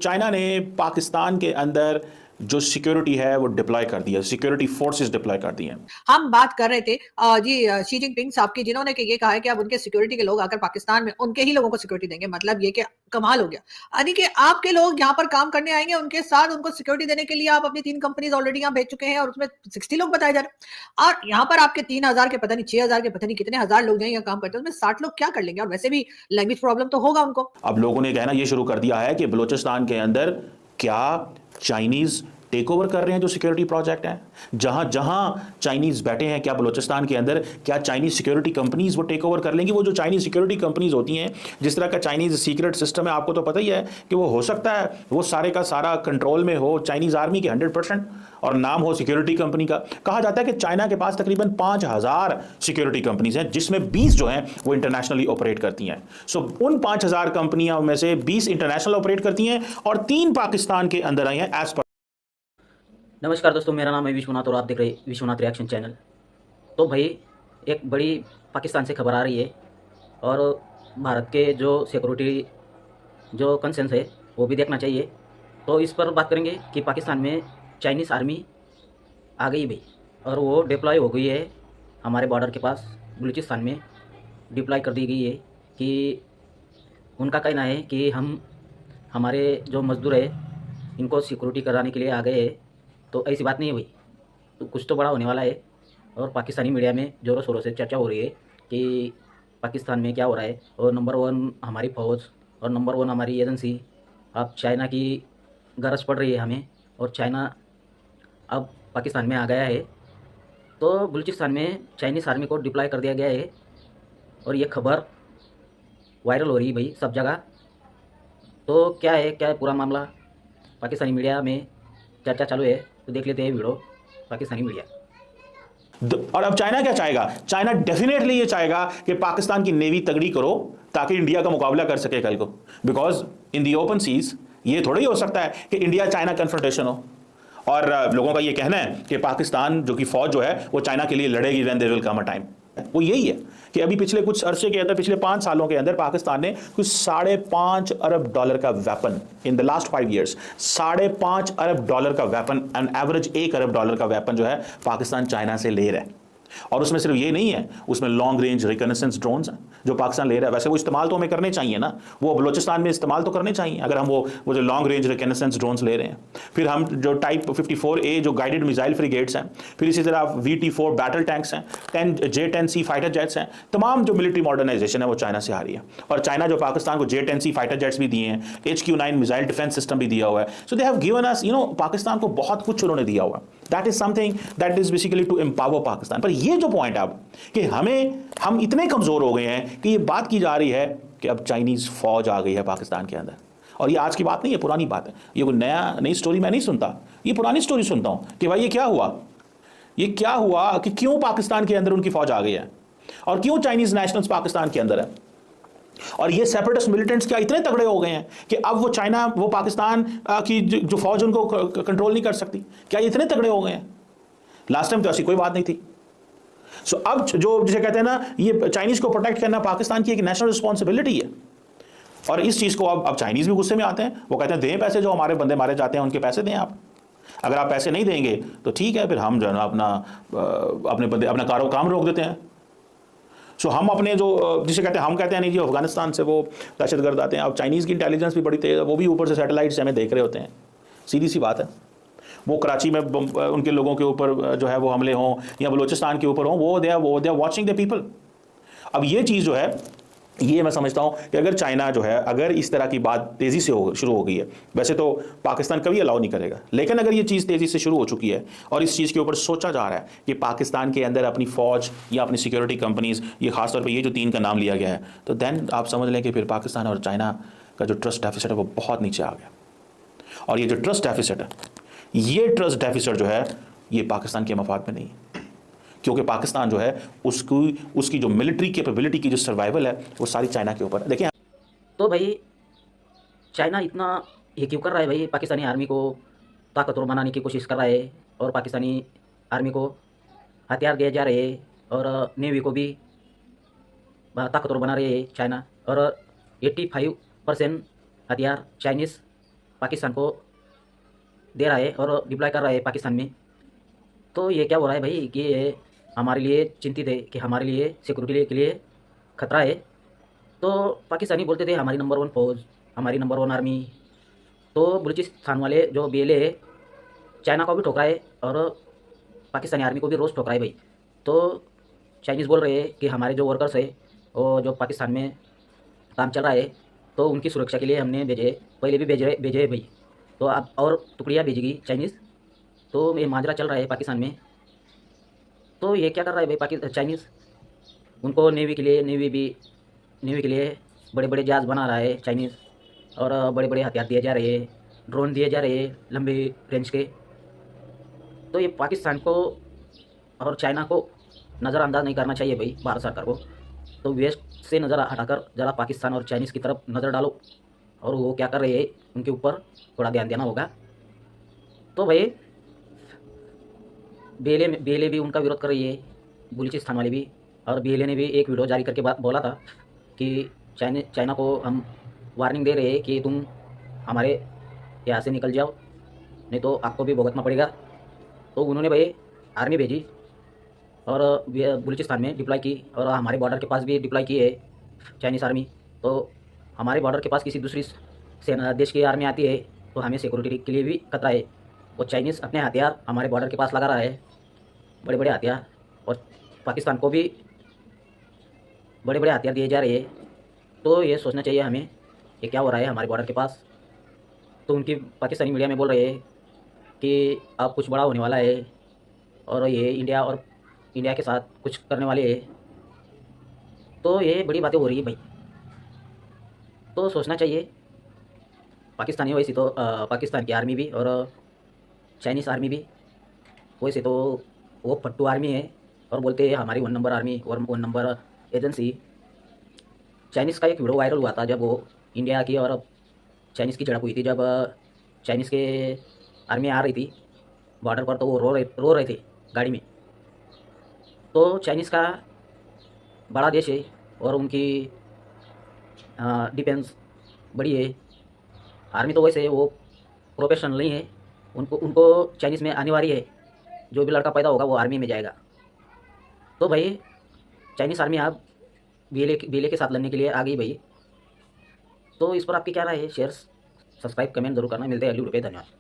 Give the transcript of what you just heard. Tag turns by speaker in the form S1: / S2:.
S1: China ने पाकिस्तान के अंदर जो सिक्योरिटी है वो डिप्लॉय कर दी है, सिक्योरिटी फोर्सेस डिप्लॉय कर दी हैं।
S2: हम बात कर रहे थे शी जिनपिंग साहब की, जिन्होंने कि ये कहा है कि अब उनके सिक्योरिटी के लोग आकर पाकिस्तान में उनके ही लोगों को सिक्योरिटी देंगे। मतलब ये कि कमाल हो गया, यानी कि आपके लोग यहाँ पर काम करने आएंगे, उनके साथ उनको सिक्योरिटी देने के लिए आप अपनी 3 कंपनीज ऑलरेडी यहाँ भेज चुके हैं और उसमें 60 लोग बताए जा रहे हैं, और यहाँ पर आपके 3000 के पता नहीं 6000 के पता नहीं कितने हजार लोग यहाँ काम करते हैं, उसमें 60 लोग क्या कर लेंगे? और वैसे भी लैंग्वेज प्रॉब्लम तो होगा उनको।
S1: अब लोगों ने कहना ये शुरू कर दिया है कि बलूचिस्तान के अंदर क्या चाइनीज टेक ओवर कर रहे हैं जो सिक्योरिटी प्रोजेक्ट हैं, जहां जहां चाइनीज बैठे हैं, क्या बलूचिस्तान के अंदर क्या चाइनीज सिक्योरिटी कंपनीज वो टेक ओवर कर लेंगी? वो जो चाइनीज सिक्योरिटी कंपनीज होती हैं, जिस तरह का चाइनीज सीक्रेट सिस्टम है, आपको तो पता ही है कि वो हो सकता है वो सारे का सारा कंट्रोल में हो चाइनीज आर्मी के 100% और नाम हो सिक्योरिटी कंपनी का। कहा जाता है कि चाइना के पास तकरीबन 5000 सिक्योरिटी कंपनीज हैं, जिसमें 20 जो हैं वो इंटरनेशनली ऑपरेट करती हैं। सो उन 5000 कंपनियों में से 20 इंटरनेशनल ऑपरेट करती हैं और 3 पाकिस्तान के अंदर आई हैं एज पर।
S3: नमस्कार दोस्तों, मेरा नाम है विश्वनाथ और आप देख रहे हैं विश्वनाथ रिएक्शन चैनल। तो भाई एक बड़ी पाकिस्तान से खबर आ रही है और भारत के जो सिक्योरिटी जो कंसर्न्स है वो भी देखना चाहिए। तो इस पर बात करेंगे कि पाकिस्तान में चाइनीज़ आर्मी आ गई भाई और वो डिप्लॉय हो गई है हमारे बॉर्डर के पास बलूचिस्तान में डिप्लॉय कर दी गई है। कि उनका कहना है कि हम हमारे जो मजदूर है इनको सिक्योरिटी कराने के लिए आ गए हैं। तो ऐसी बात नहीं है भाई, तो कुछ तो बड़ा होने वाला है। और पाकिस्तानी मीडिया में ज़ोरों शोरों से चर्चा हो रही है कि पाकिस्तान में क्या हो रहा है और नंबर 1 हमारी फ़ौज और नंबर 1 हमारी एजेंसी, अब चाइना की गरज पड़ रही है हमें और चाइना अब पाकिस्तान में आ गया है। तो बलूचिस्तान में चाइनीज़ आर्मी को डिप्लॉय कर दिया गया है और ये खबर वायरल हो रही है भाई सब जगह। तो क्या है पूरा मामला, पाकिस्तानी मीडिया में चर्चा चालू है। तो देख लेते हैं वीडियो पाकिस्तानी मीडिया।
S1: और अब चाइना क्या चाहेगा? चाइना डेफिनेटली ये चाहेगा कि पाकिस्तान की नेवी तगड़ी करो ताकि इंडिया का मुकाबला कर सके कल को, because in the open seas ये थोड़ा ही हो सकता है कि इंडिया चाइना कन्फ्रंटेशन हो। और लोगों का ये कहना है कि पाकिस्तान जो कि फौज जो है वो चाइना के लिए लड़ेगी when there will come a time. वो यही है कि अभी पिछले कुछ अरसे के अंदर, पिछले 5 सालों के अंदर पाकिस्तान ने कुछ $5.5 अरब का weapon in the last 5 years, $5.5 अरब का वेपन, एन एवरेज $1 अरब का वेपन जो है पाकिस्तान चाइना से ले रहा है। और उसमें सिर्फ ये नहीं है, उसमें लॉन्ग रेंज रिकनेसेंस ड्रोन्स हैं जो पाकिस्तान ले रहा है। वैसे वो इस्तेमाल तो हमें करने चाहिए ना, वो बलूचिस्तान में इस्तेमाल तो करने चाहिए अगर हम वो जो लॉन्ग रेंज रिकनेसेंस ड्रोन्स ले रहे हैं। फिर हम जो टाइप 54A जो गाइडेड मिसाइल फ्रिगेट्स हैं, फिर इसी तरह VT4 बैटल टैंक्स हैं, J10C फाइटर जेट्स हैं, तमाम जो मिलिट्री मॉडर्नाइजेशन है वो चाइना से आ रही है। और चाइना जो पाकिस्तान को J10C फाइटर जेट्स भी दिए हैं, HQ9 मिसाइल डिफेंस सिस्टम भी दिया हुआ है। So they have given us, Pakistan को बहुत कुछ उन्होंने दिया हुआ है। That is something that is basically to empower Pakistan. पर ये जो पॉइंट है अब कि हम इतने कमजोर हो गए हैं कि ये बात की जा रही है कि अब चाइनीज फौज आ गई है पाकिस्तान के अंदर। और ये आज की बात नहीं है, पुरानी बात है। ये कोई नई स्टोरी मैं नहीं सुनता, ये पुरानी स्टोरी सुनता हूं कि भाई ये क्या हुआ कि क्यों पाकिस्तान के अंदर उनकी फौज आ गई है और क्यों चाइनीज नेशनल्स पाकिस्तान के अंदर है। और ये सेपरेटिस्ट मिलिटेंट्स क्या इतने तगड़े हो गए हैं कि अब वो पाकिस्तान की जो फौज उनको कंट्रोल नहीं कर सकती? क्या ये इतने तगड़े हो गए हैं? लास्ट टाइम तो ऐसी कोई बात नहीं थी। सो अब जो जिसे कहते हैं ना, ये चाइनीज को प्रोटेक्ट करना पाकिस्तान की एक नेशनल रिस्पॉन्सिबिलिटी है। और इस चीज को अब चाइनीज भी गुस्से में आते हैं, वो कहते हैं दें पैसे, जो हमारे बंदे मारे जाते हैं उनके पैसे दें आप। अगर आप पैसे नहीं देंगे तो ठीक है, फिर हम जो है ना अपना काम रोक देते हैं। सो हम अपने जो जिसे कहते हैं, हम कहते हैं नहीं जी अफगानिस्तान से वो दहशतगर्द आते हैं। अब चाइनीज़ की इंटेलिजेंस भी बड़ी तेज़ है, वो भी ऊपर से सैटेलाइट से हमें देख रहे होते हैं। सीधी सी बात है, वो कराची में उनके लोगों के ऊपर जो है वो हमले हों या बलूचिस्तान के ऊपर हों, वो they are watching the people. अब ये चीज़ जो है, ये मैं समझता हूँ कि अगर चाइना जो है, अगर इस तरह की बात तेज़ी से शुरू हो गई है, वैसे तो पाकिस्तान कभी अलाउ नहीं करेगा, लेकिन अगर ये चीज़ तेज़ी से शुरू हो चुकी है और इस चीज़ के ऊपर सोचा जा रहा है कि पाकिस्तान के अंदर अपनी फ़ौज या अपनी सिक्योरिटी कंपनीज़, ये खासतौर पर ये जो 3 का नाम लिया गया है, तो देन आप समझ लें कि फिर पाकिस्तान और चाइना का जो ट्रस्ट डेफिसिट है वो बहुत नीचे आ गया। और ये जो ट्रस्ट डेफिसिट है, ये ट्रस्ट डेफिसिट जो है ये पाकिस्तान के मफाद में नहीं है, क्योंकि पाकिस्तान जो है उसकी जो मिलिट्री कैपेबिलिटी की जो सर्वाइवल है वो सारी चाइना के ऊपर। देखिए
S3: तो भाई चाइना इतना ये क्यों कर रहा है भाई, पाकिस्तानी आर्मी को ताकतवर बनाने की कोशिश कर रहा है और पाकिस्तानी आर्मी को हथियार दिए जा रहे हैं और नेवी को भी ताकतवर बना रहे हैं चाइना। और 85% हथियार चाइनीज़ पाकिस्तान को दे रहा है और डिप्लॉय कर रहा है पाकिस्तान में। तो ये क्या हो रहा है भाई कि ये हमारे लिए चिंतित है कि हमारे लिए सिक्योरिटी के लिए खतरा है। तो पाकिस्तानी बोलते थे हमारी नंबर 1 फौज, हमारी नंबर 1 आर्मी। तो बलूचिस्तान वाले जो BLA है चाइना को भी ठोकरा है और पाकिस्तानी आर्मी को भी रोज़ ठोकरा है भाई। तो चाइनीज़ बोल रहे हैं कि हमारे जो वर्कर्स है वो जो पाकिस्तान में काम चल रहा है तो उनकी सुरक्षा के लिए हमने भेजे, पहले भी भेजे है भाई। तो अब और टुकड़ियाँ भेजेगी चाइनीज़। तो ये माजरा चल रहा है पाकिस्तान में। तो ये क्या कर रहा है भाई पाकिस्तान चाइनीज़, उनको नेवी के लिए बड़े बड़े जहाज़ बना रहा है चाइनीज़ और बड़े बड़े हथियार दिए जा रहे हैं, ड्रोन दिए जा रहे हैं लंबे रेंज के। तो ये पाकिस्तान को और चाइना को नज़रअंदाज नहीं करना चाहिए भाई भारत सरकार को। तो वेस्ट से नज़र हटाकर ज़रा पाकिस्तान और चाइनीज़ की तरफ नज़र डालो और वो क्या कर रहे हैं उनके ऊपर थोड़ा ध्यान देना होगा। तो भाई BLA भी उनका विरोध कर रही है, बलूचिस्तान वाले भी। और BLA ने भी एक वीडियो जारी करके बोला था कि चाइना को हम वार्निंग दे रहे हैं कि तुम हमारे यहाँ से निकल जाओ, नहीं तो आपको भी भुगतना पड़ेगा। तो उन्होंने भाई आर्मी भेजी और बलूचिस्तान में डिप्लॉय की और हमारे बॉर्डर के पास भी डिप्लॉय की है चाइनीज़ आर्मी। तो हमारे बॉर्डर के पास किसी दूसरी सेना देश की आर्मी आती है तो हमें सिक्योरिटी के लिए भी खतरा है। वो चाइनीज़ अपने हथियार हमारे बॉर्डर के पास लगा रहा है, बड़े बड़े हथियार, और पाकिस्तान को भी बड़े बड़े हथियार दिए जा रहे हैं। तो ये सोचना चाहिए हमें कि क्या हो रहा है हमारे बॉर्डर के पास। तो उनकी पाकिस्तानी मीडिया में बोल रहे हैं कि अब कुछ बड़ा होने वाला है और ये इंडिया के साथ कुछ करने वाले हैं। तो ये बड़ी बातें हो रही है भाई। तो सोचना चाहिए पाकिस्तानी, वैसे तो पाकिस्तान की आर्मी भी और चाइनीज़ आर्मी भी, वैसे तो वो पट्टू आर्मी है और बोलते हैं हमारी 1 नंबर आर्मी और 1 नंबर एजेंसी। चाइनीज़ का एक वीडियो वायरल हुआ था जब वो इंडिया की और चाइनीज़ की झड़प हुई थी, जब चाइनीज़ के आर्मी आ रही थी बॉर्डर पर तो वो रो रहे थे गाड़ी में। तो चाइनीज़ का बड़ा देश है और उनकी डिफेंस बड़ी है। आर्मी तो वैसे वो प्रोफेशनल नहीं है, उनको चाइनीज़ में अनिवार्य है, जो भी लड़का पैदा होगा वो आर्मी में जाएगा। तो भाई चाइनीज़ आर्मी आप BLA के साथ लड़ने के लिए आ गई भाई। तो इस पर आपकी क्या राय है? शेयर सब्सक्राइब कमेंट जरूर करना। मिलते हैं अगली वीडियो पे। धन्यवाद।